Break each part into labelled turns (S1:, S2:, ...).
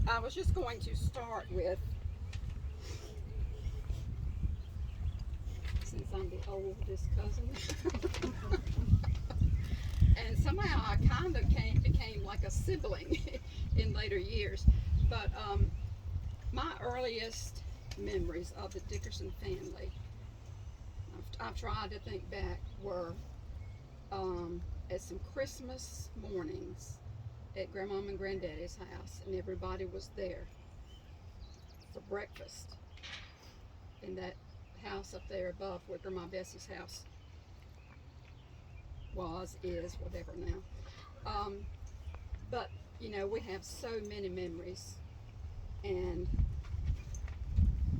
S1: I was just going to start with, since I'm the oldest cousin, and somehow I kind of became like a sibling in later years. But my earliest memories of the Dickerson family, I've tried to think back, were at some Christmas mornings at Grandmama and Granddaddy's house, and everybody was there for breakfast in that house up there above where Grandma Bessie's house is, whatever now. But, you know, we have so many memories, and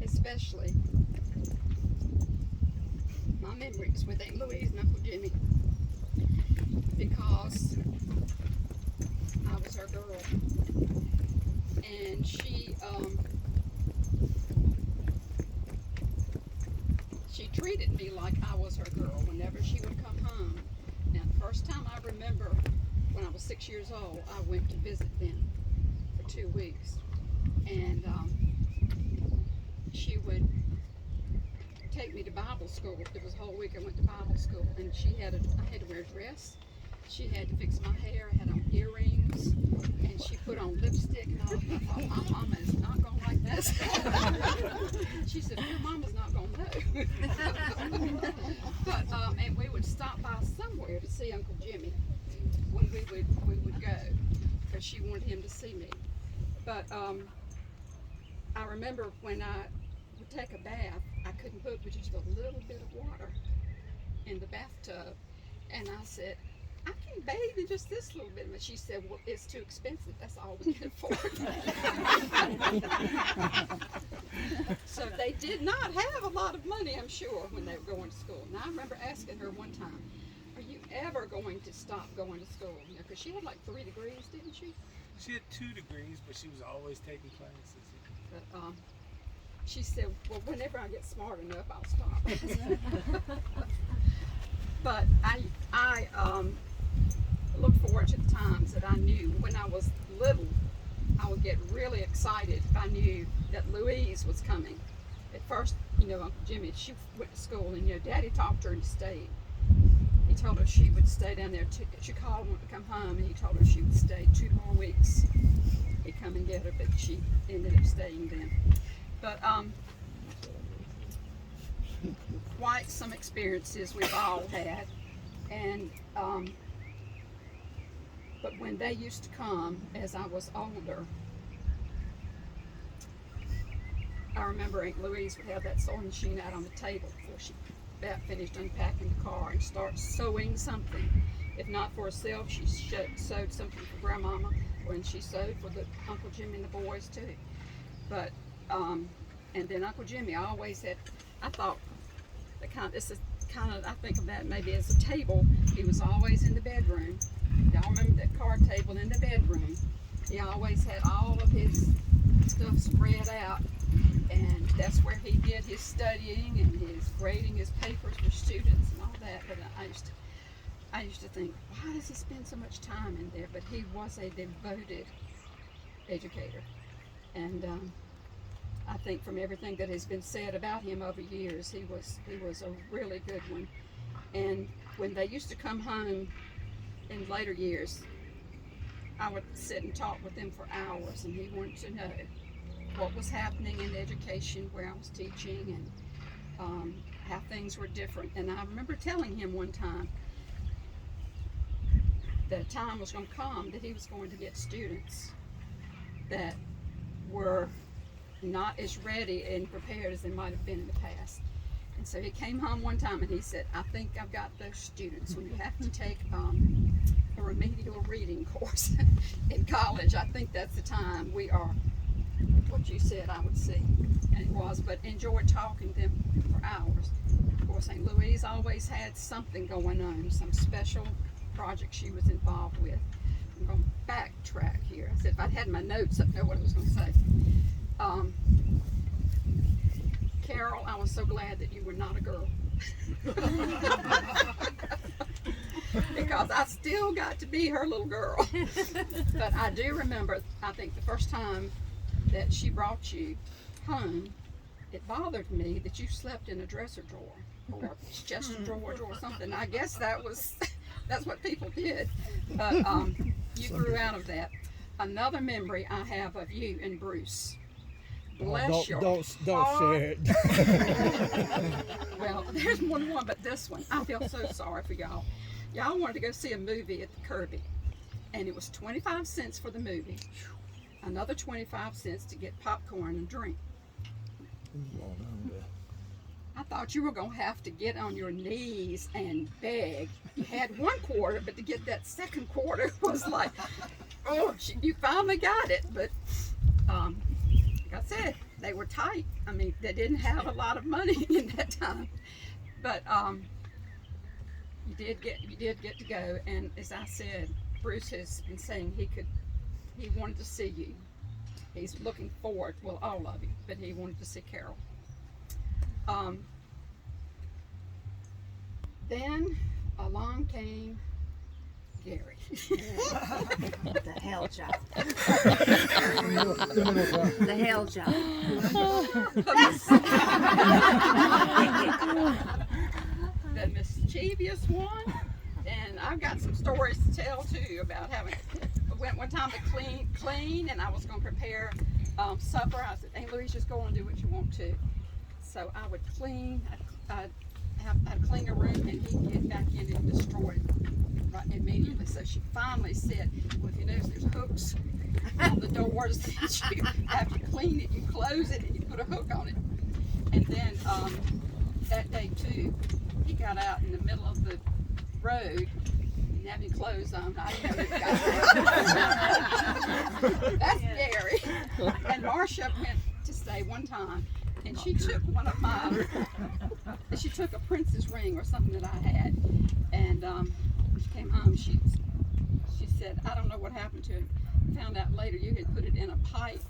S1: especially my memories with Aunt Louise and Uncle Jimmy, because I was her girl, and she treated me like I was her girl whenever she would come home. Now, the first time I remember, when I was 6 years old, I went to visit them for 2 weeks, and she would take me to Bible school. It was a whole week I went to Bible school, and I had to wear a dress. She had to fix my hair. I had on earrings, and she put on lipstick, and I thought, my mama is not going to like this. She said, your mama's not going to know. But, and we would stop by somewhere to see Uncle Jimmy when we would go, because she wanted him to see me. But I remember when I would take a bath, I couldn't put just a little bit of water in the bathtub, and I said, I can bathe in just this little bit. But she said, well, it's too expensive. That's all we can afford. So they did not have a lot of money, I'm sure, when they were going to school. And I remember asking her one time, are you ever going to stop going to school? You know, because she had like 3 degrees, didn't she?
S2: She had 2 degrees, but she was always taking classes.
S1: But she said, well, whenever I get smart enough, I'll stop. But I look forward to the times that I knew when I was little. I would get really excited if I knew that Louise was coming. At first, you know, Uncle Jimmy, she went to school, and, you know, Daddy talked to her and stayed. He told her she would stay down there. She called him to come home, and he told her she would stay 2 more weeks. He'd come and get her, but she ended up staying then. But quite some experiences we've all had, and but when they used to come as I was older, I remember Aunt Louise would have that sewing machine out on the table before she about finished unpacking the car and start sewing something. If not for herself, she sewed something for Grandmama, and she sewed for the Uncle Jimmy and the boys too. But and then Uncle Jimmy always had, I thought, this is kind of, I think of that maybe as a table. He was always in the bedroom. Y'all remember that card table in the bedroom? He always had all of his stuff spread out, and that's where he did his studying and his grading his papers for students and all that. But I used to think, why does he spend so much time in there? But he was a devoted educator, and I think from everything that has been said about him over years, he was a really good one. And when they used to come home in later years, I would sit and talk with him for hours, and he wanted to know what was happening in education where I was teaching, and how things were different. And I remember telling him one time that a time was going to come that he was going to get students that were not as ready and prepared as they might have been in the past. And so he came home one time and he said, I think I've got those students. When you have to take a remedial reading course in college, I think that's the time we are, what you said I would see. And it was, but enjoyed talking to them for hours. Of course, St. Louise always had something going on, some special project she was involved with. I'm going to backtrack here. I said if I'd had my notes, I'd know what I was going to say. Carol, I was so glad that you were not a girl. Because I still got to be her little girl. But I do remember, I think the first time that she brought you home, it bothered me that you slept in a dresser drawer or chest drawer or something. I guess that's what people did. But you grew out of that. Another memory I have of you and Bruce. Bless your
S3: don't
S1: heart.
S3: share it.
S1: Well, there's more than one, but this one, I feel so sorry for y'all. Y'all wanted to go see a movie at the Kirby, and it was 25 cents for the movie, another 25 cents to get popcorn and drink. I thought you were going to have to get on your knees and beg. You had $1, but to get that second quarter was like, oh, you finally got it. But like I said, they were tight. I mean, they didn't have a lot of money in that time. But you did get to go. And as I said, Bruce has been saying he wanted to see you. He's looking forward, well, all of you, but he wanted to see Carol. Then along came Gary.
S4: The hell job. The hell job.
S1: The mischievous one. And I've got some stories to tell too about having. I went one time to clean, and I was going to prepare supper. I said, "Hey, Louise, just go and do what you want to." So I would clean. I'd clean a room, and he'd get back in and destroy it right immediately. So she finally said, "Well, if you notice, there's hooks on the doors that you, after you clean it, you close it and you put a hook on it." And then that day too, he got out in the middle of the road. Didn't have any clothes on. I didn't know he got there. That's Gary. And Marcia went to stay one time, and she took one of mine. She took a princess ring or something that I had, and when she came home, she said, "I don't know what happened to it." Found out later you had put it in a pipe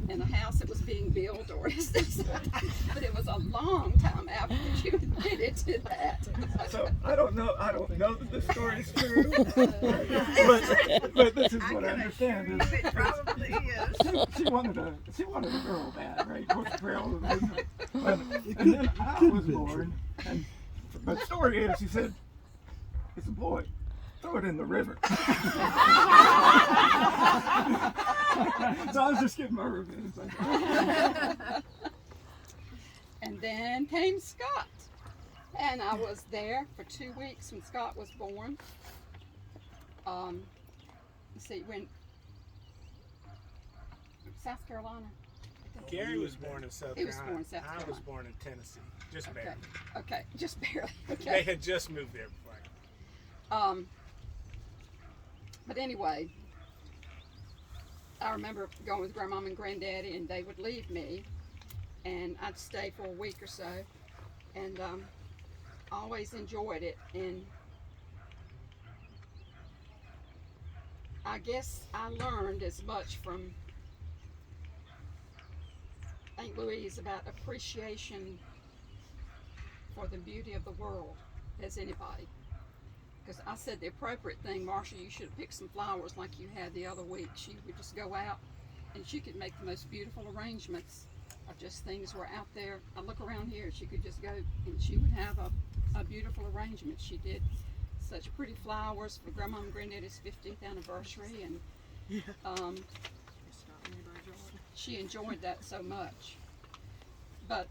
S1: in a house that was being built, or is this? But it was a long time after that you admitted to that.
S5: So I don't know that this story is true, but this is what I understand. Is,
S4: It probably is.
S5: she wanted a girl bad, right? North Trail, and then I was born, and the story is she said, "It's a boy. Throw it in the river." So I was just giving my revenge.
S1: And then came Scott. And I was there for 2 weeks when Scott was born. Let's see, when South Carolina.
S2: Gary was born in South
S1: He was
S2: Carolina.
S1: born in South
S2: I was
S1: Carolina.
S2: born in Tennessee, just
S1: Okay.
S2: barely.
S1: Okay, just barely.
S2: They
S1: Okay.
S2: had just moved there before.
S1: But anyway, I remember going with Grandmom and Granddaddy, and they would leave me, and I'd stay for a week or so, and always enjoyed it. And I guess I learned as much from Aunt Louise about appreciation for the beauty of the world as anybody. Because I said the appropriate thing, Marcia, you should have picked some flowers like you had the other week. She would just go out and she could make the most beautiful arrangements of just things were out there. I look around here, she could just go and she would have a beautiful arrangement. She did such pretty flowers for Grandma and Granddaddy's 50th anniversary, and she enjoyed that so much. But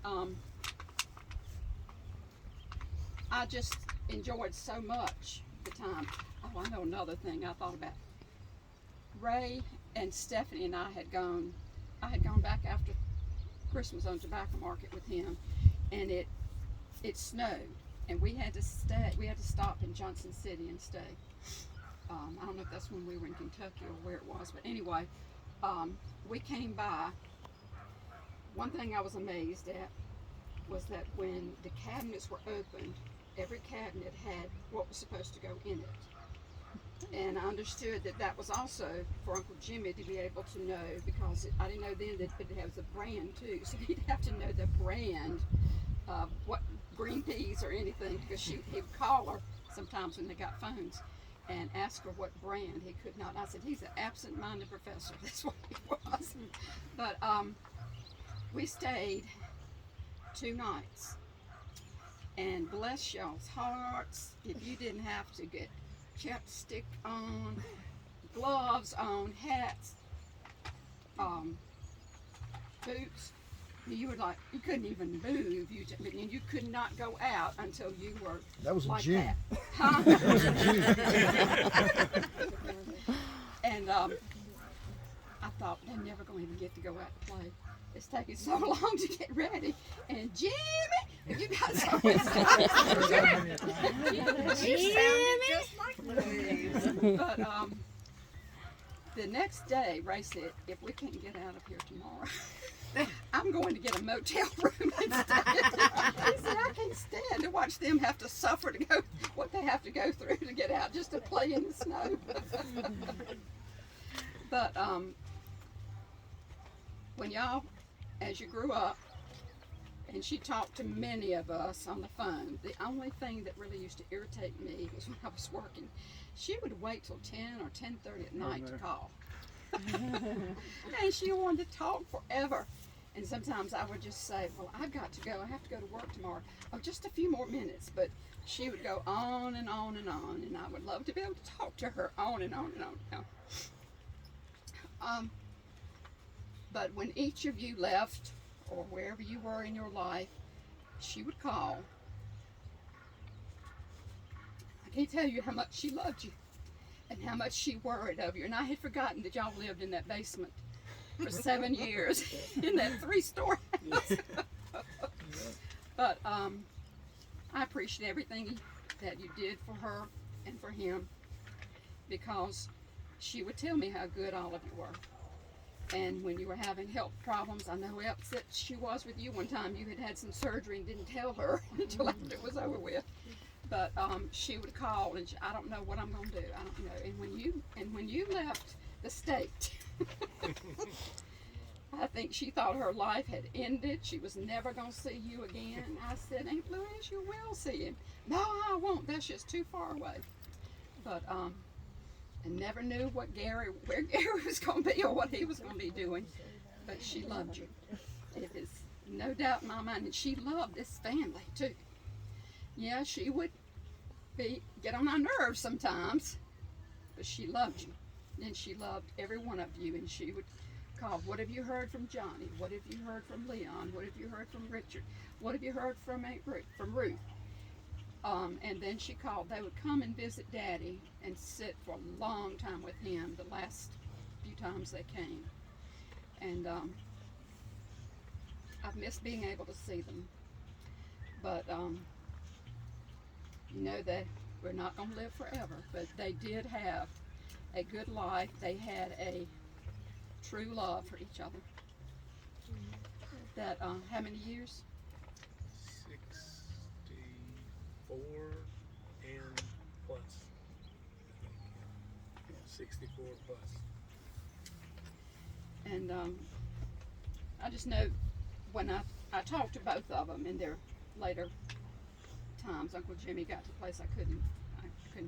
S1: I just enjoyed so much the time. Oh, I know another thing I thought about. Ray and Stephanie and I had gone back after Christmas on Tobacco Market with him, and it snowed, and we had to stop in Johnson City and stay. I don't know if that's when we were in Kentucky or where it was, but anyway, we came by. One thing I was amazed at was that when the cabinets were opened, every cabinet had what was supposed to go in it. And I understood that was also for Uncle Jimmy to be able to know, because I didn't know then that it has a brand too. So he'd have to know the brand of what green peas or anything, because he would call her sometimes when they got phones and ask her what brand. He could not. I said, he's an absent-minded professor. That's what he was. But we stayed 2 nights, and bless y'all's hearts if you didn't have to get chapstick on, gloves on, hats, boots. You were like, you couldn't even move. You could not go out until you were
S3: That was in
S1: like
S3: June.
S1: that. Huh? And I thought, they're never going to even get to go out to play. It's taking so long to get ready. And Jimmy, if you got something
S4: She sounded just like Louise.
S1: But the next day, Ray said, if we can't get out of here tomorrow, I'm going to get a motel room instead. He said, I can't stand to watch them have to suffer to go what they have to go through to get out just to play in the snow. But when y'all, as you grew up, and she talked to many of us on the phone, the only thing that really used to irritate me was when I was working. She would wait till 10 or 10:30 at night to call. And she wanted to talk forever. And sometimes I would just say, well, I've got to go. I have to go to work tomorrow. Oh, just a few more minutes. But she would go on and on and on. And I would love to be able to talk to her on and on and on and on. But when each of you left, or wherever you were in your life, she would call. I can't tell you how much she loved you and how much she worried of you. And I had forgotten that y'all lived in that basement for 7 years in that 3-story house. But I appreciate everything that you did for her and for him, because she would tell me how good all of you were. And when you were having health problems, I know how upset she was with you. One time you had had some surgery and didn't tell her until after it was over with. But she would call and I don't know what I'm going to do. I don't know. And when you left the state, I think she thought her life had ended. She was never going to see you again. I said, Aunt Louise, you will see him. No, I won't. That's just too far away. But I never knew where Gary was going to be or what he was going to be doing. But she loved you. It is no doubt in my mind. And she loved this family too. Yeah, she would get on my nerves sometimes, but she loved you. And she loved every one of you. And she would call, what have you heard from Johnny? What have you heard from Leon? What have you heard from Richard? What have you heard from Ruth? And then she called. They would come and visit Daddy and sit for a long time with him the last few times they came. And I've missed being able to see them. But you know that we're not going to live forever. But they did have a good life. They had a true love for each other. That how many years?
S2: 64 and plus. Yeah, 64 plus.
S1: And I just know when I talked to both of them in their later times, Uncle Jimmy got to a place I couldn't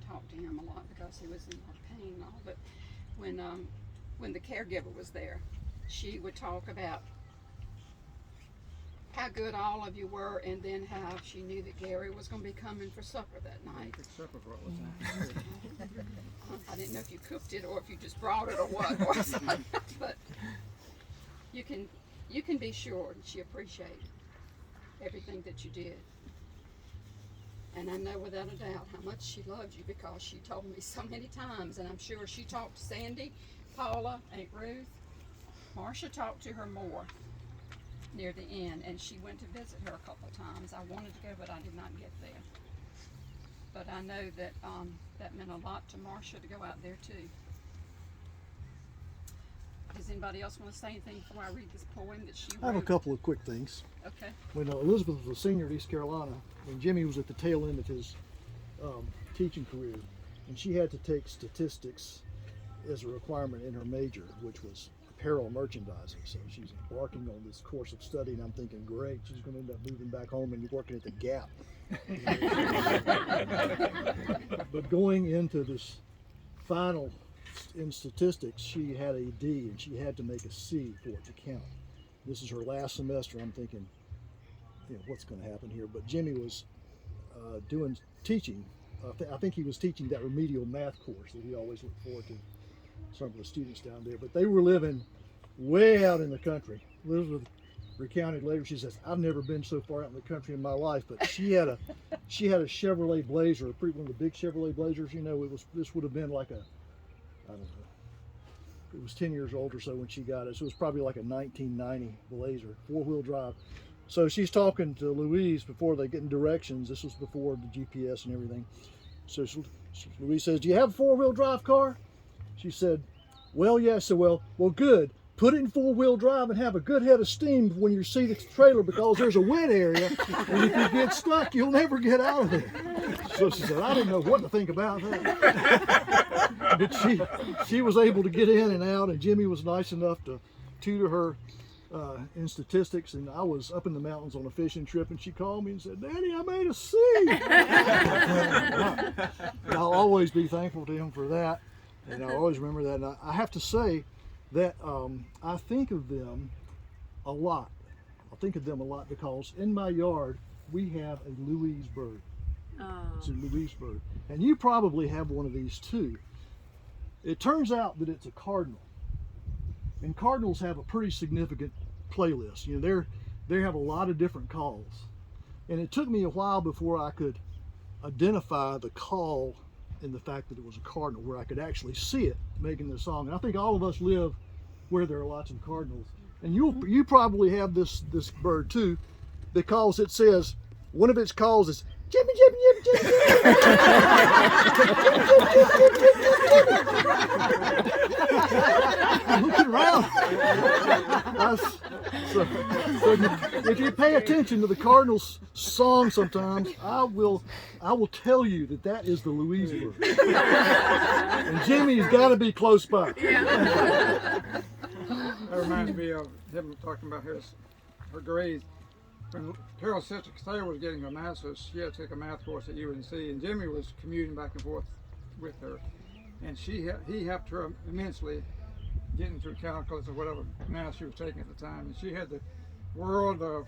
S1: talk to him a lot because he was in a lot of pain and all. But when the caregiver was there, she would talk about how good all of you were, and then how she knew that Gary was going to be coming for supper that night.
S5: Supper for us.
S1: I didn't know if you cooked it or if you just brought it or what. Or something. But you can be sure that she appreciated everything that you did. And I know without a doubt how much she loved you, because she told me so many times, and I'm sure she talked to Sandy, Paula, Aunt Ruth. Marcia talked to her more near the end, and she went to visit her a couple of times. I wanted to go, but I did not get there. But I know that that meant a lot to Marcia to go out there too. Does anybody else want to say anything before I read this poem that she wrote?
S3: I have a couple of quick things.
S1: Okay.
S3: When Elizabeth was a senior at East Carolina, and Jimmy was at the tail end of his teaching career, and she had to take statistics as a requirement in her major, which was apparel merchandising. So she's embarking on this course of study, and I'm thinking, great, she's going to end up moving back home and working at the Gap. But going into this final in statistics, she had a D and she had to make a C for it to count. This is her last semester. I'm thinking, what's going to happen here? But Jimmy was doing teaching. I think he was teaching that remedial math course that we always look forward to. Some of the students down there, but they were living way out in the country. Elizabeth recounted later. She says, "I've never been so far out in the country in my life." But she had a Chevrolet Blazer, one of the big Chevrolet Blazers. This would have been like I don't know. It was 10 years old or so when she got it. So it was probably like a 1990 Blazer, 4-wheel drive. So she's talking to Louise before they get in directions. This was before the GPS and everything. So Louise says, "Do you have a 4-wheel drive car?" She said, "Well, yes." So, well, good. Put it in 4-wheel drive and have a good head of steam when you see the trailer, because there's a wet area, and if you get stuck, you'll never get out of it. So she said, I didn't know what to think about that. But she was able to get in and out, and Jimmy was nice enough to tutor her in statistics. And I was up in the mountains on a fishing trip, and she called me and said, "Daddy, I made a C." And I'll always be thankful to him for that. And I always remember that. And I have to say that I think of them a lot. I think of them a lot because in my yard we have a Louise bird.
S4: Oh.
S3: It's a Louise bird. And you probably have one of these too. It turns out that it's a cardinal. And cardinals have a pretty significant playlist. They have a lot of different calls. And it took me a while before I could identify the call and the fact that it was a cardinal, where I could actually see it making the song. And I think all of us live where there are lots of cardinals. And you probably have this bird too, because it says one of its calls is Jimmy, Jimmy, Jimmy, Jimmy, Jimmy. Looking around. So if you pay attention to the Cardinals song sometimes, I will tell you that is the Louise bird. And Jimmy's got to be close by.
S6: That reminds me of him talking about her grades. When Carol's sister Sarah was getting her master's, she had to take a math course at UNC, and Jimmy was commuting back and forth with her, and he helped her immensely getting through calculus or whatever math she was taking at the time. And she had the world of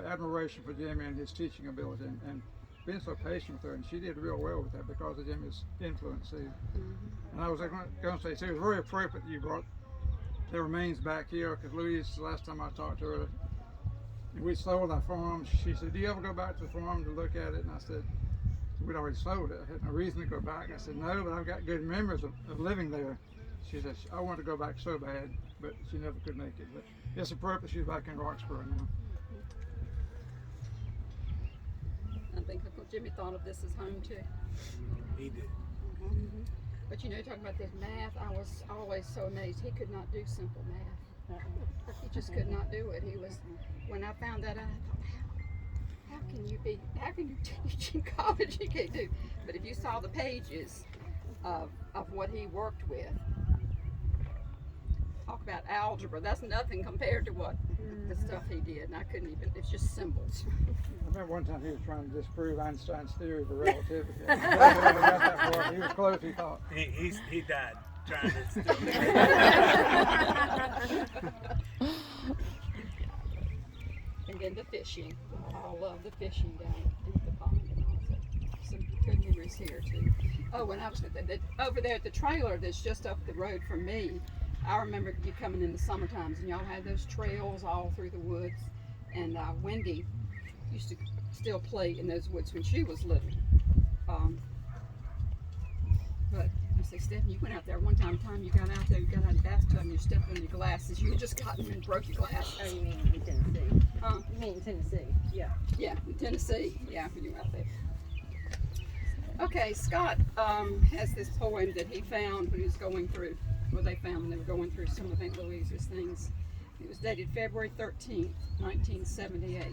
S6: admiration for Jimmy and his teaching ability, and being so patient with her, and she did real well with that because of Jimmy's influence. And I was going to say, it was very appropriate that you brought the remains back here, because Louise, the last time I talked to her, we sold our farm. She said, "Do you ever go back to the farm to look at it?" And I said, we'd already sold it. I had no reason to go back. I said, "No, but I've got good memories of living there." She said, "I want to go back so bad," but she never could make it. But it's appropriate she's back in Roxborough now.
S1: I think Uncle Jimmy thought of this as home too.
S2: He did.
S1: But talking about this math, I was always so amazed. He could not do simple math. He just could not do it. When I found that out, I thought, how can you teach in college? You can't do. But if you saw the pages of what he worked with, talk about algebra, that's nothing compared to what the stuff he did. And I couldn't even, it's just symbols.
S6: I remember one time he was trying to disprove Einstein's theory of relativity. He was close, he thought.
S2: He died trying to still.
S1: And then the fishing. I love the fishing down in the pond and all that. Some good memories here too. Oh, and I was over there at the trailer that's just up the road from me. I remember you coming in the summer times, and y'all had those trails all through the woods. And Wendy used to still play in those woods when she was little. But I say, Stephanie, you went out there one time you got out there, you got out of the bathtub and you stepped on your glasses. You had just gotten and broke your glasses.
S4: Oh, you mean in Tennessee? You mean in Tennessee? Yeah.
S1: Yeah, in Tennessee. Yeah, when you were out there. Okay, Scott has this poem that he found when he was going through, they found when they were going through some of Aunt Louise's things. It was dated February 13th, 1978.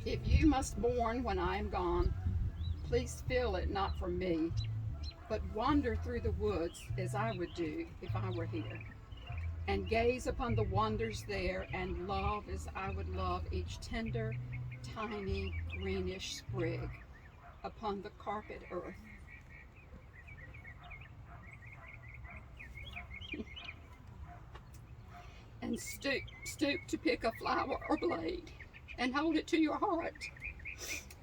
S1: If you must mourn when I am gone, please feel it not for me, but wander through the woods as I would do if I were here, and gaze upon the wonders there, and love as I would love each tender, tiny, greenish sprig upon the carpet earth. and stoop to pick a flower or blade, and hold it to your heart,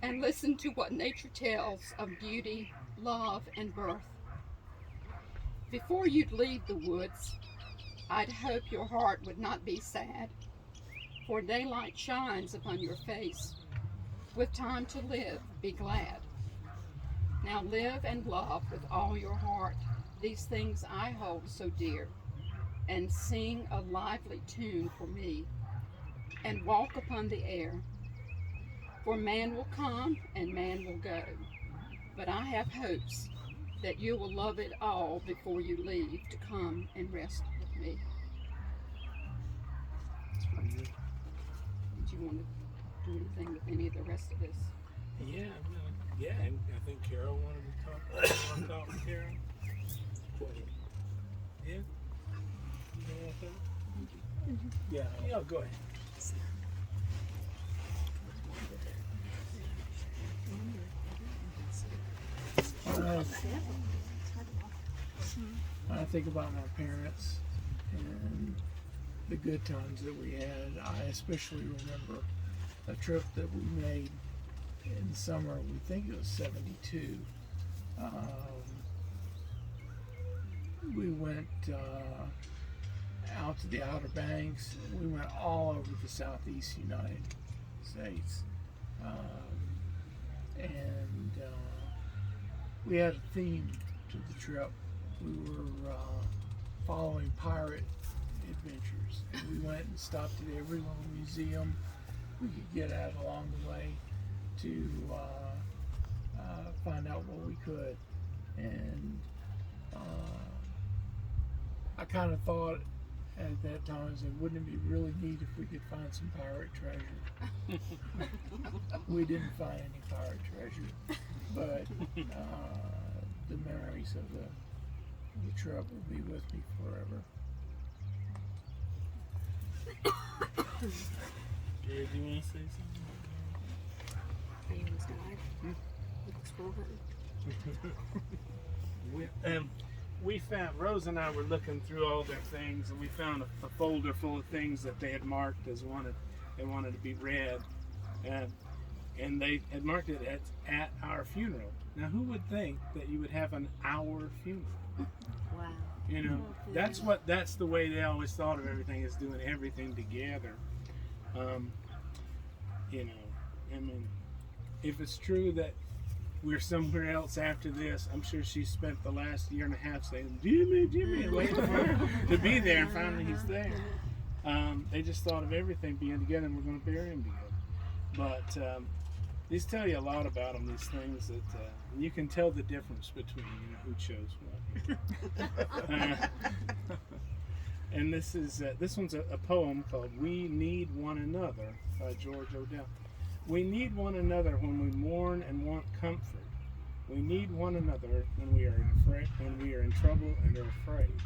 S1: and listen to what nature tells of beauty, love, and birth. Before you'd leave the woods, I'd hope your heart would not be sad, for daylight shines upon your face. With time to live, be glad. Now live and love with all your heart these things I hold so dear, and sing a lively tune for me, and walk upon the air. For man will come and man will go, but I have hopes that you will love it all before you leave to come and rest with me. Did you want to do anything with any of the rest of this?
S2: Yeah, yeah. And I think Carol wanted to talk. Want to talk to Carol? Yeah. You know what I'm saying? Yeah. Yeah. Go ahead.
S5: I think about my parents and the good times that we had. I especially remember a trip that we made in the summer. We think it was '72. We went out to the Outer Banks. We went all over the Southeast United States. And we had a theme to the trip. We were following pirate adventures. We went and stopped at every little museum we could get at along the way to find out what we could. And I kind of thought at that time, I said, wouldn't it be really neat if we could find some pirate treasure? We didn't find any pirate treasure, but the memories of the trip will be with me forever.
S2: Jared, do you want to say something? We found, Rose and I were looking through all their things, and we found a folder full of things that they had marked as they wanted to be read, and they had marked it at our funeral. Now, who would think that you would have an our funeral?
S4: Wow.
S2: You know, that's the way they always thought of everything, is doing everything together. You know, I mean, if it's true that we're somewhere else after this, I'm sure she spent the last year and a half saying, Jimmy, Jimmy, and waiting for him to be there, and finally he's there. They just thought of everything being together, and we're going to bury him together. But these tell you a lot about them, these things that you can tell the difference between, you know, who chose what. And this one's a poem called "We Need One Another" by George Odell. We need one another when we mourn and want comfort. We need one another when we are in trouble and are afraid.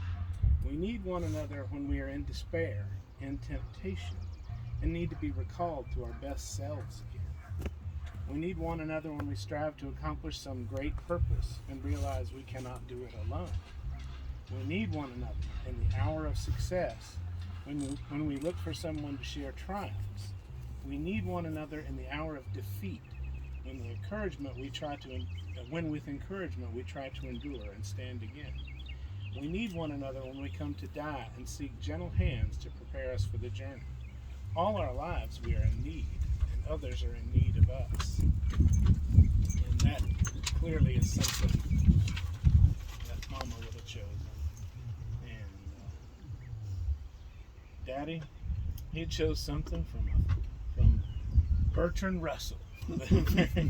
S2: We need one another when we are in despair, in temptation, and need to be recalled to our best selves again. We need one another when we strive to accomplish some great purpose and realize we cannot do it alone. We need one another in the hour of success, when we look for someone to share triumphs. We need one another in the hour of defeat, when with encouragement we try to endure and stand again. We need one another when we come to die and seek gentle hands to prepare us for the journey. All our lives we are in need, and others are in need of us. And that clearly is something that Mama would have chosen. And Daddy, he chose something from Bertrand Russell, the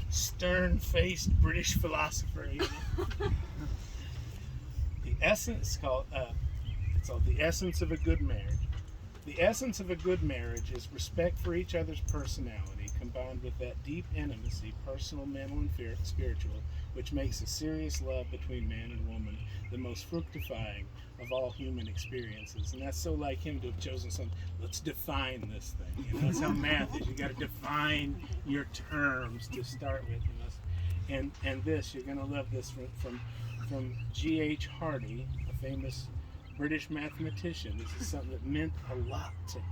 S2: stern-faced British philosopher. You know? The essence it's called The Essence of a Good Marriage. The essence of a good marriage is respect for each other's personality, combined with that deep intimacy, personal, mental, and spiritual, which makes a serious love between man and woman the most fructifying of all human experiences. And that's so like him to have chosen something. Let's define this thing. You know, that's how math is. You got to define your terms to start with. And this, you're going to love this from G.H. Hardy, a famous British mathematician. This is something that meant a lot to him.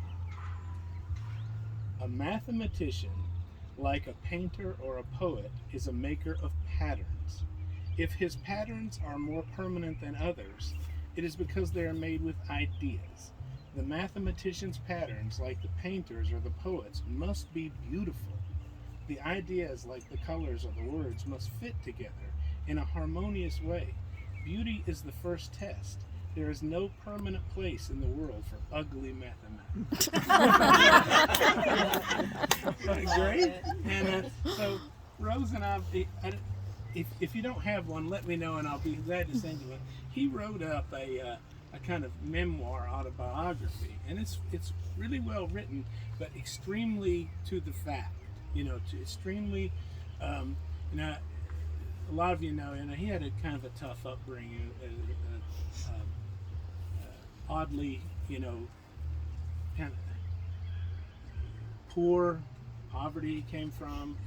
S2: A mathematician, like a painter or a poet, is a maker of patterns. If his patterns are more permanent than others, it is because they are made with ideas. The mathematician's patterns, like the painter's or the poet's, must be beautiful. The ideas, like the colors of the words, must fit together in a harmonious way. Beauty is the first test. There is no permanent place in the world for ugly mathematics. Great. And so Rose and if you don't have one, let me know and I'll be glad to send you one. He wrote up a kind of memoir autobiography, and it's really well written, but extremely to the fact. Extremely. A lot of you know, he had a kind of a tough upbringing. Oddly, kind of poverty came from,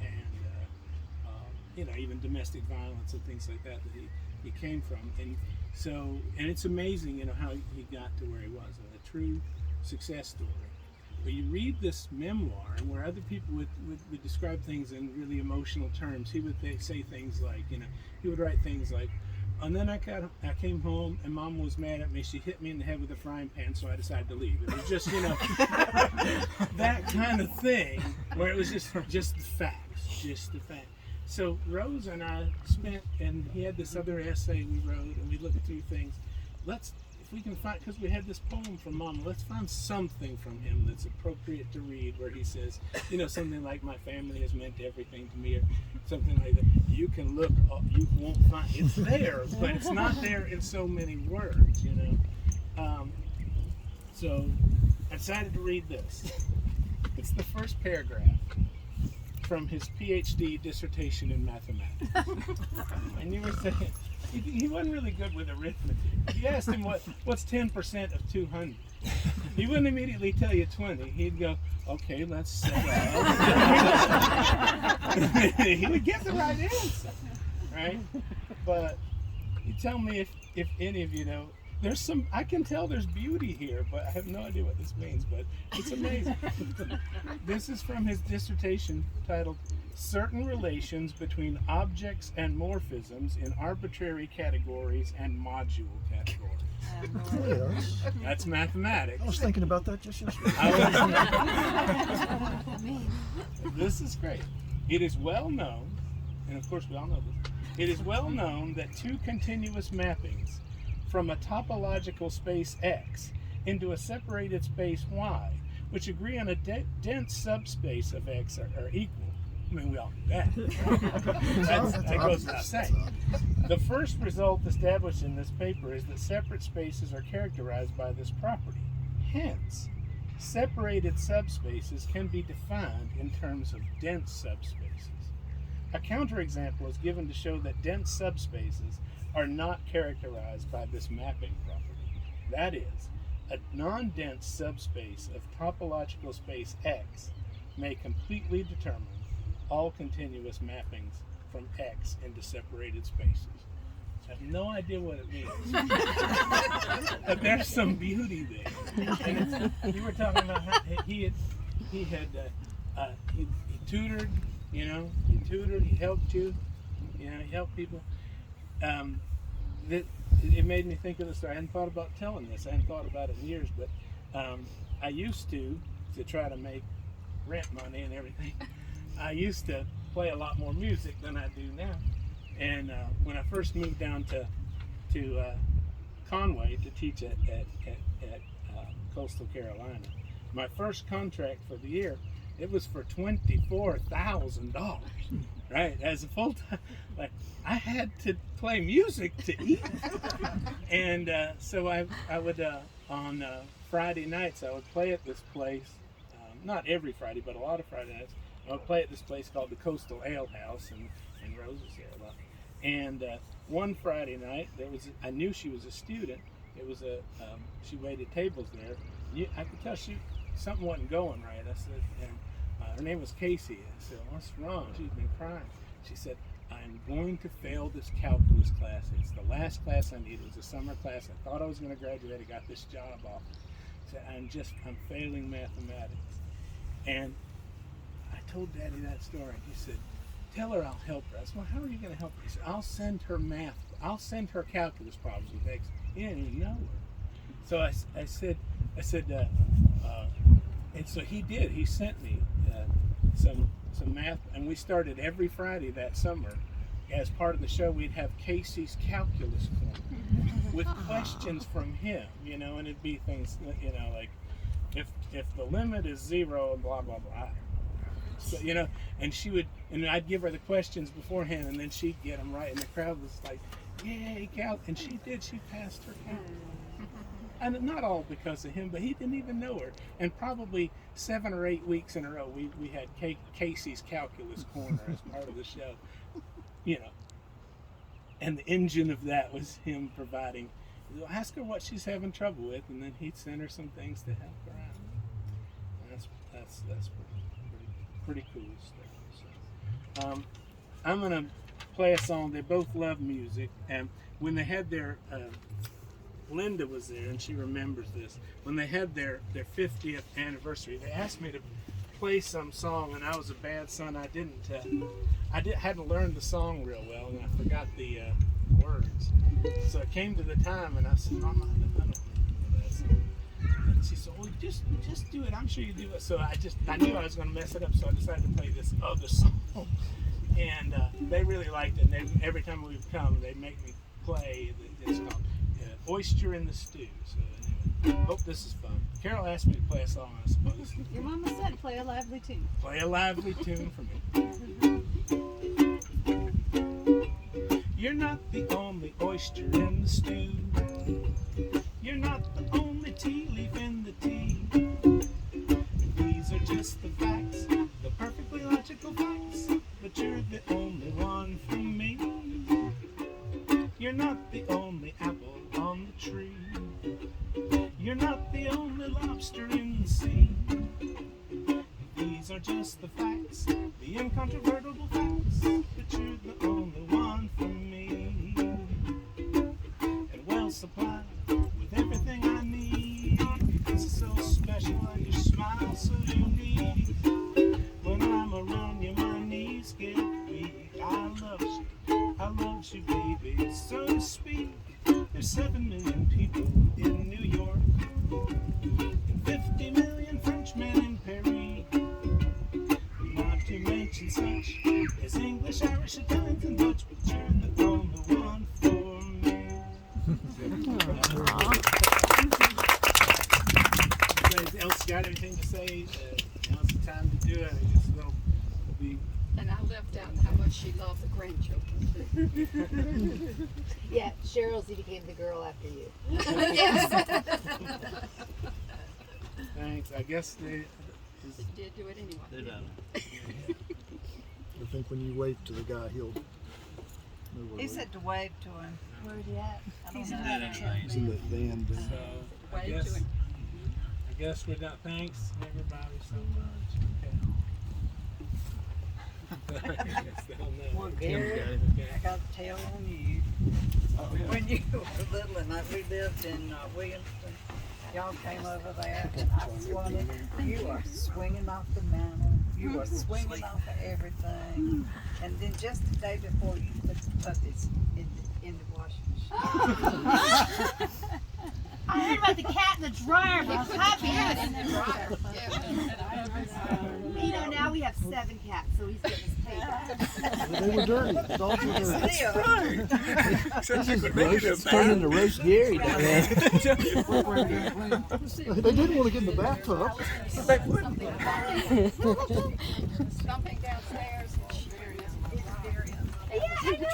S2: and even domestic violence and things like that he came from, and it's amazing, how he got to where he was, a true success story. But you read this memoir, and where other people would describe things in really emotional terms, he would say things like, he would write things like, and then I came home and Mom was mad at me. She hit me in the head with a frying pan, so I decided to leave. It was just, that kind of thing, where it was just the facts, So Rose and I spent, and he had this other essay we wrote, and we looked through things. If we can find, because we had this poem from Mama, let's find something from him that's appropriate to read, where he says, something like, my family has meant everything to me, or something like that. You can look, you won't find, it's there, but it's not there in so many words, So I decided to read this. It's the first paragraph from his PhD dissertation in mathematics. And you were saying, he wasn't really good with arithmetic. You asked him what's 10% of 200. He wouldn't immediately tell you 20. He'd go, okay, let's set up. He would get the right answer, right? But you tell me if any of you know, I can tell there's beauty here, but I have no idea what this means, but it's amazing. This is from his dissertation titled, Certain Relations Between Objects and Morphisms in Arbitrary Categories and Module Categories. That's mathematics.
S3: I was thinking about that just yesterday.
S2: This is great. It is well known, and of course we all know this, it is well known that two continuous mappings from a topological space X into a separated space Y, which agree on a dense subspace of X are equal. I mean, we all do that. That goes without saying. The first result established in this paper is that separate spaces are characterized by this property. Hence, separated subspaces can be defined in terms of dense subspaces. A counterexample is given to show that dense subspaces are not characterized by this mapping property. That is, a non-dense subspace of topological space X may completely determine all continuous mappings from X into separated spaces. So I have no idea what it means, but there's some beauty there. And you were talking about how he tutored, he helped you, he helped people. It made me think of the story. I hadn't thought about telling this. I hadn't thought about it in years, but I used to try to make rent money and everything. I used to play a lot more music than I do now. And when I first moved down to Conway to teach at Coastal Carolina, my first contract for the year, it was for $24,000, right? As a full-time, I had to play music to eat. And so I would, on Friday nights, I would play at this place, not every Friday, but a lot of Friday nights. I would play at this place called the Coastal Ale House, and Rose was there a lot. And one Friday night, I knew she was a student. It was she waited tables there. I could tell something wasn't going right. I said, and her name was Casey. I said, what's wrong? She'd been crying. She said, I'm going to fail this calculus class. It's the last class I need. It was a summer class. I thought I was going to graduate. I got this job off. So I'm failing mathematics. And I told Daddy that story. He said, tell her I'll help her. I said, well, how are you going to help her? He said, I'll send her calculus problems with X. He didn't even know her. So I said, and so he did. He sent me some math, and we started every Friday that summer. As part of the show, we'd have Casey's calculus corner with questions from him, and it'd be things, like if the limit is 0 and blah blah blah. So, and I'd give her the questions beforehand, and then she'd get them right, and the crowd was like, "Yay, calc!" And she did. She passed her calculus. And not all because of him, but he didn't even know her. And probably 7 or 8 weeks in a row, we had Casey's Calculus Corner as part of the show. And the engine of that was him providing, ask her what she's having trouble with, and then he'd send her some things to help her out. That's pretty cool stuff. So, I'm gonna play a song. They both love music, and when they had their Linda was there, and she remembers this. When they had their 50th anniversary, they asked me to play some song, and I was a bad son. I hadn't learned the song real well, and I forgot the words. So it came to the time, and I said, Mama, I don't remember that song. And she said, well, just do it. I'm sure you do it. So I knew I was going to mess it up, so I decided to play this other song. And they really liked it. And every time we would come, they'd make me play. It's called Oyster in the Stew. So anyway, hope this is fun. Carol asked me to play a song, I suppose.
S4: Your mama said play a lively tune.
S2: Play a lively tune for me. You're not the only oyster in the stew. You're not the only tea leaf in the tea. These are just the facts, the perfectly logical facts. But you're the only one for me. You're not the only apple on the tree. You're not the only lobster in the sea. These are just the facts, the incontrovertible facts. But you're the only one for me. And well supplied with everything I need. It's so special and your smile so unique. When I'm around you, my knees get weak. I love you, baby, so to speak. There's 7 million people in New York, and 50 million Frenchmen in Paris. Not to mention such as English, Irish, Italian, and Dutch, but you're the only one for me. Anybody else got anything to say? Now's the time to do it.
S1: And I left out how much she loved the grandchildren too.
S7: Yeah, Cheryl Z became the girl after you.
S2: Thanks. I guess they
S1: Did do it anyway.
S8: They done
S3: I think when you wave to the guy, he'll know where
S4: He
S3: we-
S4: said to wave to him.
S7: Where's he at?
S4: He's
S8: it.
S4: in
S8: Did
S4: that
S8: anyway.
S3: He's in that van.
S2: So I
S1: Wave to him.
S2: guess we're done. Thanks everybody so much. Okay. I guess they'll know.
S4: Well, Gary, I got to tell on you. When you were little and we lived in Williamston, y'all came over there and I swung it. You are swinging off the mantle. You are swinging off of everything. And then just the day before you put the puppies in the washing machine.
S7: I heard about the cat in the dryer, but I was happy.
S1: In the dryer.
S7: You know, now we have 7 cats, so he's getting his pay back.
S3: They were dirty. Dogs were dirty.
S5: It's
S3: turned into roast Gary down there.
S6: What way are you gonna clean?
S3: They didn't want to get in the bathtub.
S1: Something downstairs.
S7: Yeah, I know.